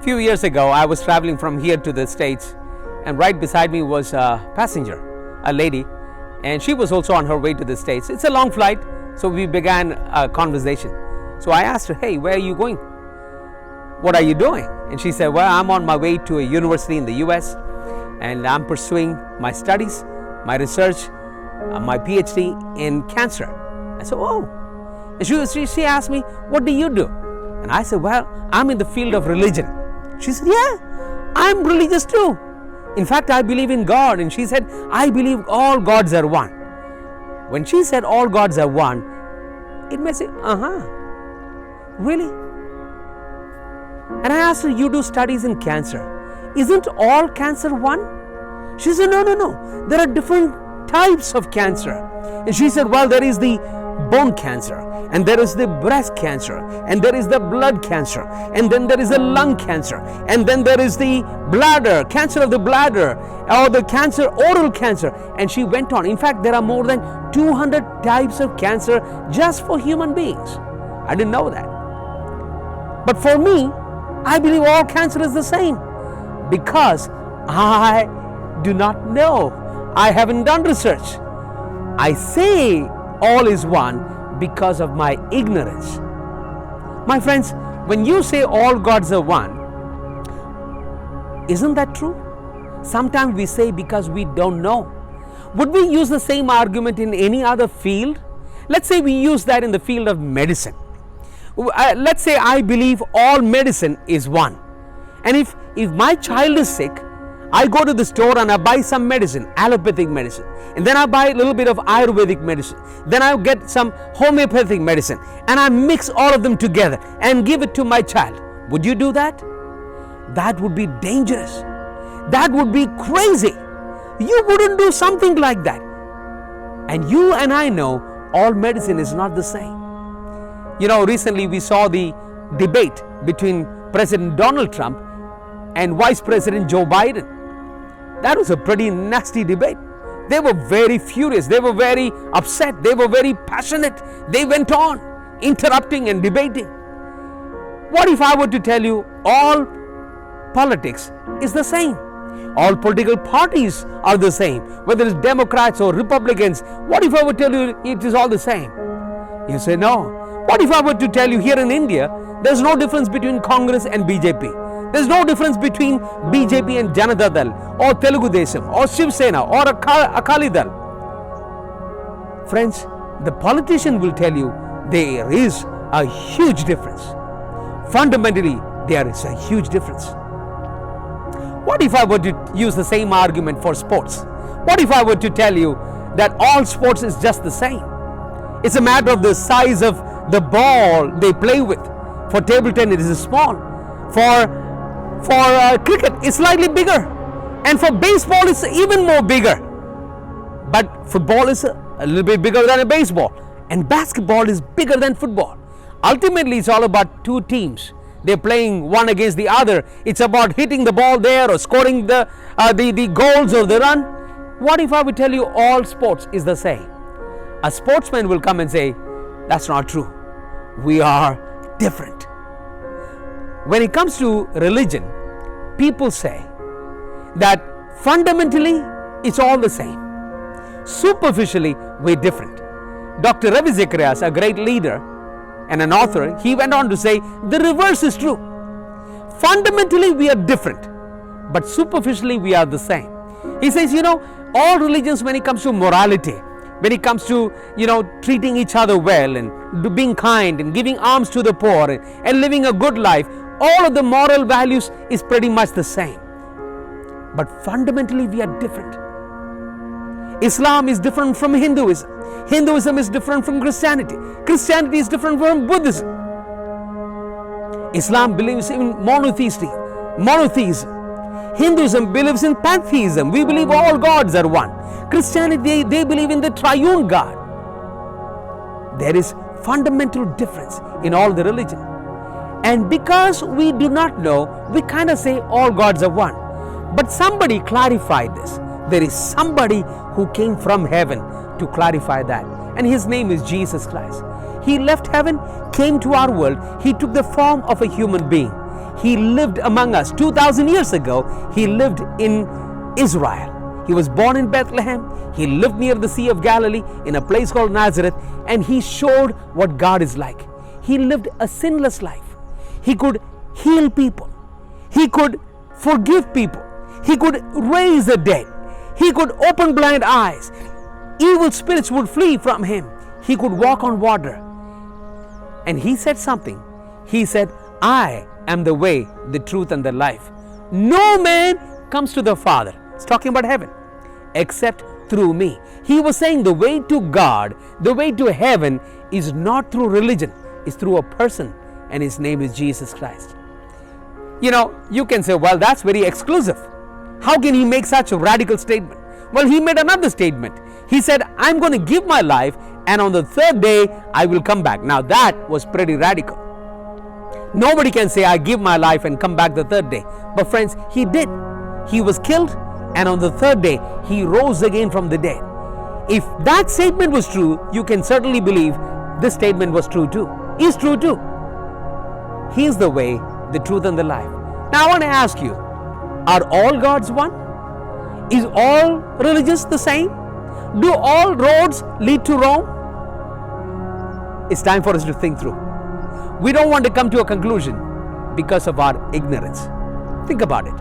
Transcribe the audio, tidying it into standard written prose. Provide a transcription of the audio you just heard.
few years ago, I was traveling from here to the States, and right beside me was a passenger, a lady, and she was also on her way to the States. It's a long flight, so we began a conversation. So I asked her, hey, where are you going? What are you doing? And she said, well, I'm on my way to a university in the US, and I'm pursuing my studies, my research, my PhD in cancer. I said, oh. And she asked me, what do you do? And I said, well, I'm in the field of religion. She said, yeah, I'm religious too. In fact, I believe in God. And she said, I believe all gods are one. When she said all gods are one, it made me say, really? And I asked her, you do studies in cancer. Isn't all cancer one? She said, no. There are different types of cancer. And she said, well, there is the bone cancer, and there is the breast cancer, and there is the blood cancer, and then there is the lung cancer, and then there is the bladder, cancer of the bladder, or the cancer, oral cancer. And she went on. In fact, there are more than 200 types of cancer just for human beings. I didn't know that. But for me, I believe all cancer is the same because I do not know. I haven't done research. I say all is one because of my ignorance. My friends, when you say all gods are one, isn't that true? Sometimes we say because we don't know. Would we use the same argument in any other field? Let's say we use that in the field of medicine. Let's say I believe all medicine is one. And if my child is sick, I go to the store and I buy some medicine, allopathic medicine, and then I buy a little bit of Ayurvedic medicine. Then I get some homeopathic medicine and I mix all of them together and give it to my child. Would you do that? That would be dangerous. That would be crazy. You wouldn't do something like that. And you and I know all medicine is not the same. You know, recently we saw the debate between President Donald Trump and Vice President Joe Biden. That was a pretty nasty debate. They were very furious. They were very upset. They were very passionate. They went on interrupting and debating. What if I were to tell you all politics is the same? All political parties are the same, whether it's Democrats or Republicans. What if I were to tell you it is all the same? You say no. What if I were to tell you here in India, there's no difference between Congress and BJP? There's no difference between BJP and Janata Dal, or Telugu Desam, or Shiv Sena, or Akali Dal. Friends, the politician will tell you there is a huge difference. Fundamentally, there is a huge difference. What if I were to use the same argument for sports? What if I were to tell you that all sports is just the same? It's a matter of the size of the ball they play with. For table tennis, it is small. For cricket, it's slightly bigger. And for baseball, it's even more bigger. But football is a little bit bigger than a baseball. And basketball is bigger than football. Ultimately, it's all about two teams. They're playing one against the other. It's about hitting the ball there or scoring the goals or the run. What if I would tell you all sports is the same? A sportsman will come and say, that's not true. We are different. When it comes to religion, people say that fundamentally it's all the same. Superficially, we're different. Dr. Ravi Zacharias, a great leader and an author, he went on to say the reverse is true. Fundamentally, we are different, but superficially, we are the same. He says, all religions, when it comes to morality, when it comes to, treating each other well and being kind and giving alms to the poor and living a good life, all of the moral values is pretty much the same. But fundamentally, we are different. Islam is different from Hinduism. Hinduism is different from Christianity. Christianity is different from Buddhism. Islam believes in monotheism. Hinduism believes in pantheism. We believe all gods are one. Christianity, they believe in the triune God. There is fundamental difference in all the religion. And because we do not know, we kind of say all gods are one. But somebody clarified this. There is somebody who came from heaven to clarify that. And his name is Jesus Christ. He left heaven, came to our world. He took the form of a human being. He lived among us. 2000 years ago, he lived in Israel. He was born in Bethlehem. He lived near the Sea of Galilee in a place called Nazareth, and he showed what God is like. He lived a sinless life. He could heal people. He could forgive people. He could raise the dead. He could open blind eyes. Evil spirits would flee from him. He could walk on water. And he said something. He said, I am the way, the truth, and the life. No man comes to the Father. It's talking about heaven. Except through me. He was saying the way to God, the way to heaven is not through religion. It's through a person, and his name is Jesus Christ. You know, you can say, well, that's very exclusive. How can he make such a radical statement? Well, he made another statement. He said, I'm going to give my life, and on the third day, I will come back. Now, that was pretty radical. Nobody can say, I give my life and come back the third day. But friends, he did. He was killed, and on the third day, he rose again from the dead. If that statement was true, you can certainly believe this statement was true too. Is true too. He is the way, the truth, and the life. Now I want to ask you, are all gods one? Is all religions the same? Do all roads lead to Rome? It's time for us to think through. We don't want to come to a conclusion because of our ignorance. Think about it.